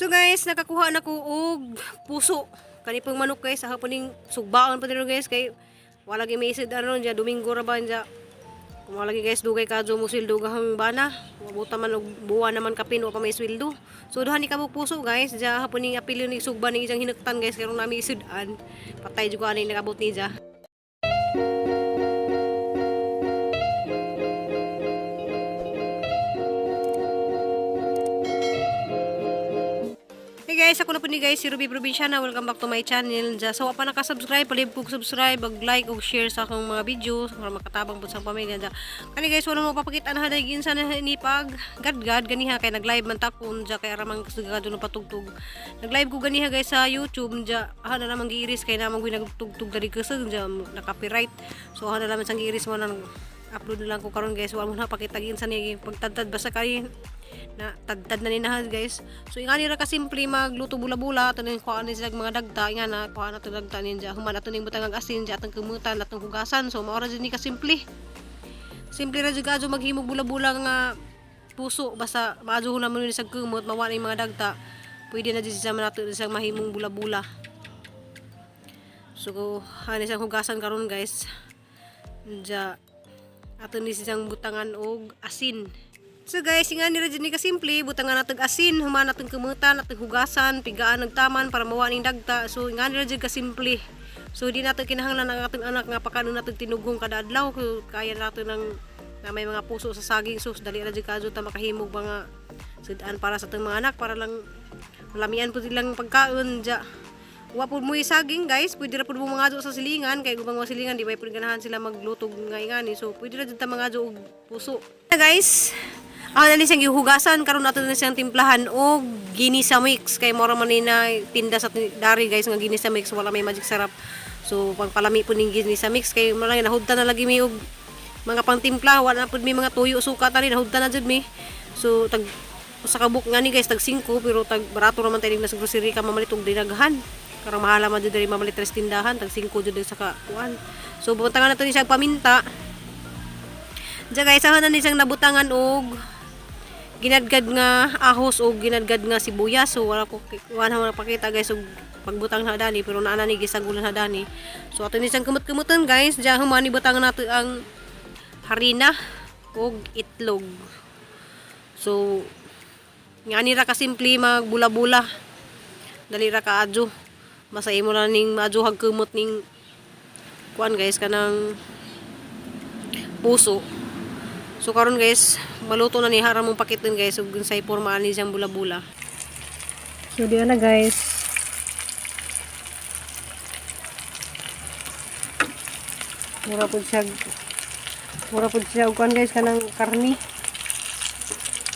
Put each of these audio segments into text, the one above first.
So guys, nakakuha na ko og puso. Kani pang manok guys, sa haponing sugbaon pa dito guys kay wala gi message aron ja Domingo ra ba ja. Kung wala gi guys dugay kadto mo sweldo gahang bana. Mabuta man og buwan naman kapin wa pa may sweldo. So duha ni kabog puso guys, ja haponing apilyo ni sugba ni isang hinuktan guys karon nami isudan. Patay jud ko ani nakabot ni ja. Hey guys, ako na po ni guys, si Ruby Provinciana. Welcome back to my channel. So, pa naka-subscribe, palib po subscribe, mag-like o share sa akong mga videos para makatabang po sa pamilya. Kani guys, wala mo papakita na hadagin sa ni pag gadgad ganiha kay nag-live man takon ja kay aramang kasugado no patugtog. Nag-live ko ganiha guys sa YouTube ja. Na namang giiris kay namang ginagtugtog dari kusog ja na copyright. So, na naman sang giiris mo nang upload na lang ko karon guys. Wala mo na pakita gin sa ni pagtadtad basta kay na tadtad na ninahas guys. So ingani ra ka simple magluto bula-bula tanin kuha ni silang mga dagta nga na kuha na to dagta ninja human ato ning butang asin ja atong kemutan atong hugasan. So mao ra jud ni ka simple ra jud kadto maghimog bula-bula nga puso basta maadyo na mo ni sa kemot mawa ni mga dagta pwede na jud sa nato sa mahimong bula-bula. So ani sa hugasan karon guys ja ato ni siyang butangan og asin. So guys, nga ni ni ka simple, butangan natag asin, human natong kemutan, natong hugasan, pigaan nagtaman para mawa ning dagta. So nga ni ka simple. So di nato kinahanglan ang atong anak nga pakano natong tinughong kada adlaw kaya nato nang na may mga puso sa saging. So dali ra jud kadto ta makahimog mga sudan para sa atong mga anak para lang malamian po silang pagkaon ja. Wa pud mo saging guys, pwede ra pud mo mga sa silingan kay gubang mga silingan di ba pud ganahan sila maglutog nga ingani. So pwede ra jud ta mga og puso. Guys, nali siyang gihugasan karon nato na siyang timplahan og ginisa mix kay mora man ni na tinda sa dari guys nga ginisa mix wala may magic sarap. So pagpalami po ning ginisa mix kay malay nahudtan na lagi mi og mga pangtimpla wala na pud mi mga tuyo suka tani nahudtan na jud mi. So tag sa kabuk nga ni guys tag 5 pero tag barato naman tayo sa grocery ka mamalit og dinaghan. Karang mahala man jud diri mamalit sa tindahan tag 5 jud sa kuan. So butangan nato ni siya paminta. Diya guys, na ni siyang nabutangan og ginadgad nga ahos o ginadgad nga sibuyas. So wala ko wala pakita guys og pagbutang na dani pero naa na ni gisagulan na dani. So ato ni siyang kumut-kumutan guys, diya humani butang nato ang harina og itlog. So ngani ra ka simple magbula-bula. Dali ra ka adyo. Basta imo lang ning adyo hag kumot ning kuan guys kanang puso. So karon guys, maluto na ni haram mong pakiton guys ug unsay porma ani siyang bula-bula. So diyan na guys. Mura pud siya kuan guys kanang karni.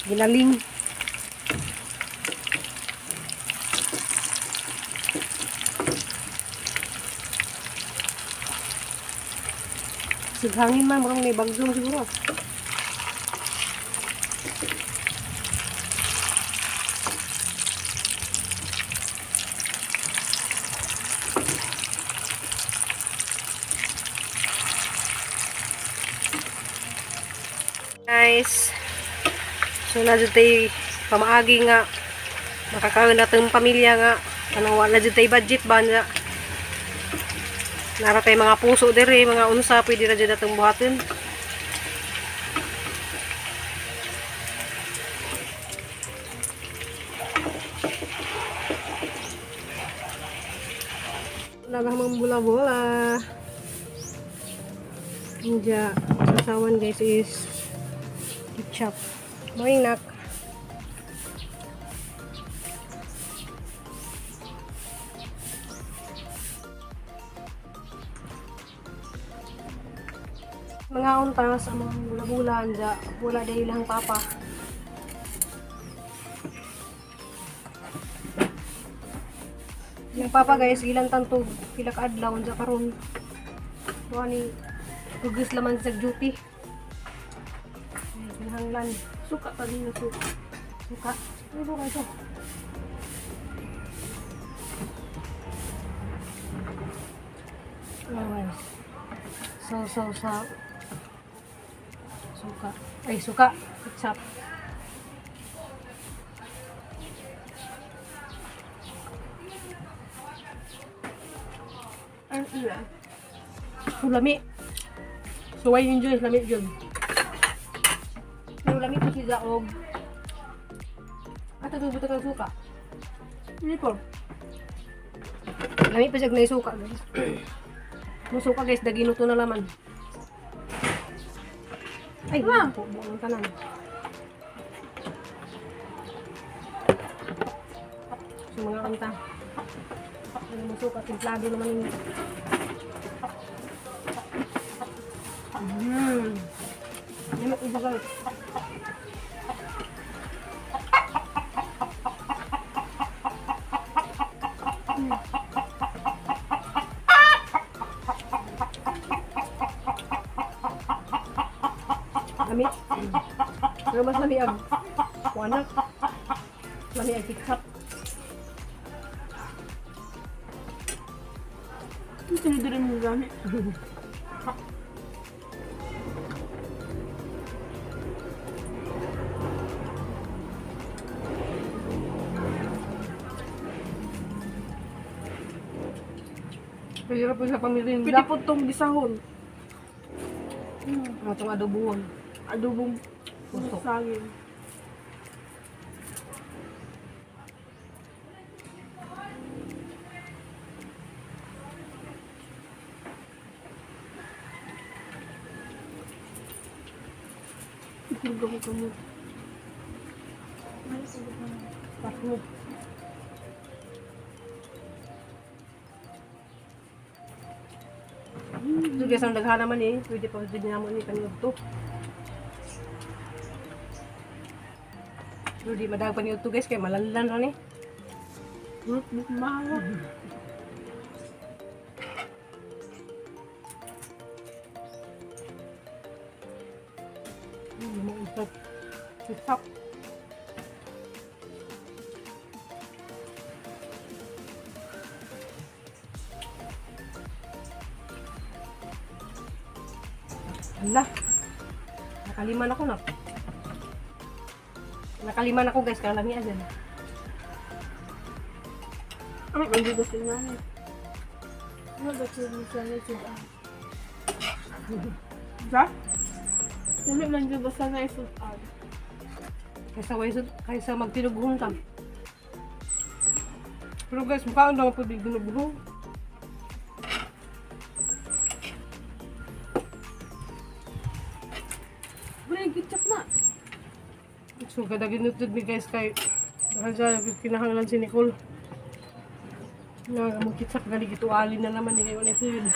Ginaling. Sighangin man murang may bagyong siguro. Guys, so na jud tay pamaagi nga makakaon natong pamilya nga kanang wala jud tay budget ba nga nara tay mga puso diri mga unsa pwede ra jud natong buhaton. Nagamang bola-bola. Inja sasawan guys is ketchup. Moinak. Mga untas ang mga bula-bula anja wala dahil lang papa. Yung papa guys ilang tanto pila ka adlaw anja karon. Wani tugis laman sa duty. Hanglan suka tadi na suka ano ba ito so suka ketchup sila. So, lami. So, why enjoy lami yun? Pero lami ko siya og ato tubuto kang suka. Hindi po. Lami pa siya na suka, guys. Musuka, guys. Dagino to na laman. Ay, buong tanan. So, mga kanta. Ano musuka, timplado naman yung Yamak iba guys. Lami. Pero mas lami ang wanak. Lami ang tikap. Ang sinidirin mo gamit. Mahirap po sa pamirinda. Pwede po itong gisahon. Itong adobuhon. Adobong Puso. saging. Itilga ko kamo. Pasmo. So guys, ang daghan naman eh. Pwede pa din naman ni paniod to. Pero di madag paniod to guys, kaya malanlan rin eh. But mahawa. Isap. Isap. Ala. Nakaliman ako na. Nakaliman ako guys, kaya lami asan. Ay, hindi ko sila namin. Ano ba sila sana sila? Sa? Dami lang dyan ba sana isutan? Kaysa magtinuguhon ka. Pero guys, mukha lang po di ginuguhon. Wala, gitsak na. So, kada ginutod mi guys kay dahil kinahanglan si Nicole. Na magkitsak gali gitualin na naman ni kayo na sila.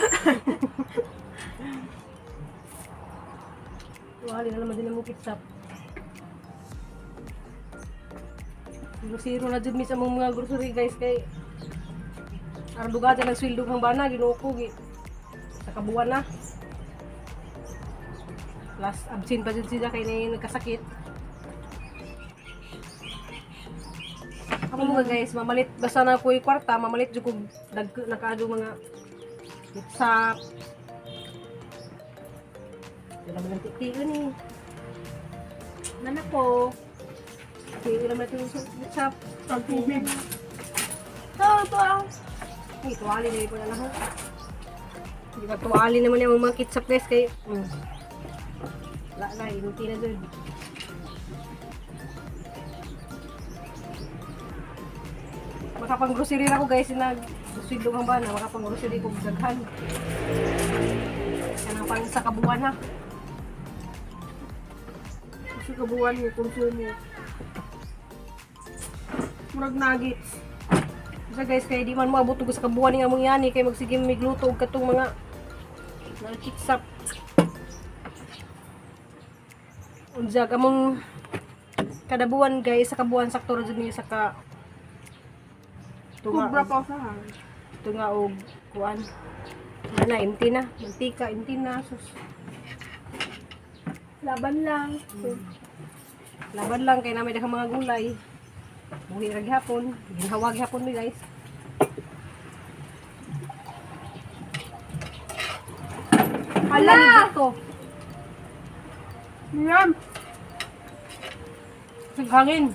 Tualin na naman din ang mukitsak. Zero na dyan mi sa mga grocery guys kay arduga dyan ang sweldo ng bana ginuko sa kabuwan na. Plus absent pa dyan sila kay na nagkasakit. Ako mga guys, mamalit basta na ko yung kwarta, mamalit jud ko nakaado mga WhatsApp. Wala man titigan ni. Nana ko. Wala man titigan sa WhatsApp. Pag-tubig. Ito. Ay, tuwali na yun po na lahat. Hindi ka tuwali naman yung mga kitsap guys kay wala na, inuti na dun. Makapang-grocery na ako guys, nag-swidlo kang bana, makapang-grocery ko daghan. Yan ang pang sa kabuwan na. Kasi kabuwan mo, konsumo. Murag nuggets. Kasi guys, kaya di man maabot ko sa kabuwan nga mong yani, kaya magsige migluto og katong mga kitsap. Unjag among kada buwan guys, sa kabuwan sakto ra jud ni sa ka Kubra pa sa hang. ito nga og kuan. Wala empty na, mantika empty na sus. Laban lang. Laban lang kay namin daghang mga gulay. Buhi ra gihapon, ginhawa gihapon mi guys. Hala! to. Yan! Hangin.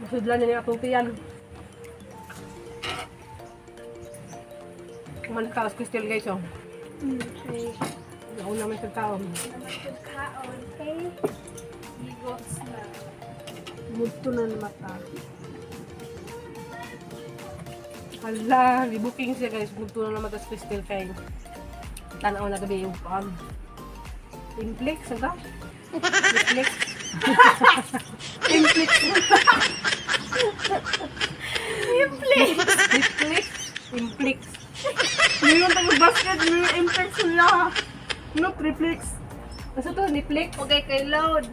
Masudlan niya yung atong tiyan. Kumain ka as Crystal guys, oh. Okay. Nauna may kagkaon. Kaon, okay? Higos na. Multo na ng mata. Hala, booking siya guys. Bunto na naman tas Crystal kay tanaw na gabi yung Inflex, ang ka? Inflex. Inflex. Inflex. Inflex. Inflex. Mayroon tayong basket, mayroon Inflex nila. No, triplex. Asa to? Niflex? Okay, kay load.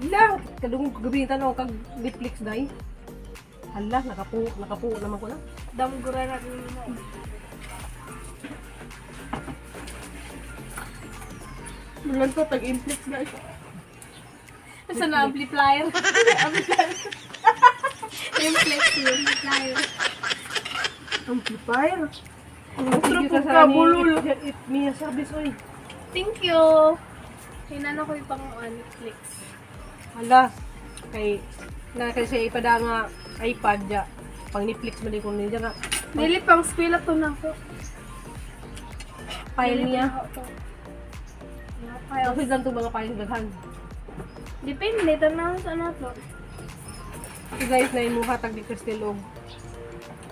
Hala, kadungog gabi yung tanaw kag Niflex dahi. Hala, nakapu naman ko na. Damgura na rin mo. Mulan ko, tag-inflex guys. Asa na amplifier? Amplifier. Inflex yun, amplifier. Amplifier? Thank you ka, bulol. It me service oy. Thank you. Hinano ko yung pang Netflix. Hala, kay na kasi ipada nga iPad ja. Pang Netflix man di ko niya nga Dili pang spill up to na ko. file niya. File. Kasi lang to mga file daghan. Depende, tanaw sa ano to. So guys, na imuha tag di Crystal og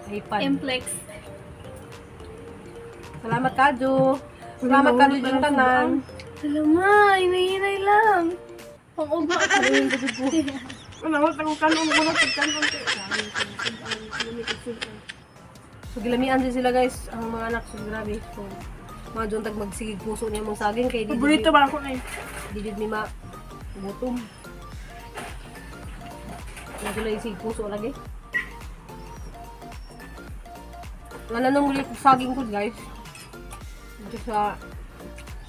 iPad. Inflex. Salamat kadyo. Salamat kadyo yung tanan. Salamat, hinay-hinay lang. Pang-uga ka rin yung dugo. Ano, ang kanon mo na pagkanon ko. So gilamian din sila guys, ang mga anak so grabe. So mga dyan tag magsigig puso niya mong saging kay di Paborito ba ako na yun? Di mi ma gutom. Nagula yung sig puso lagi. Nga nang muli kong saging ko guys. Dito sa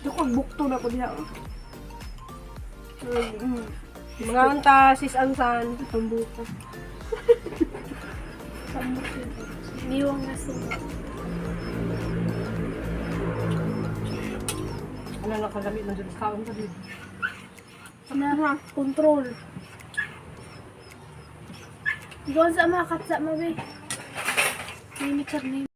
Ito ko bukto na ko diha. mga anta, sis ansan, Pambuto. Pambuto. Niwang na sila. ano na kagamit ng dyan sa kaon sa dito. Na, control. Ikaw sa mga katsa mo, be. May ni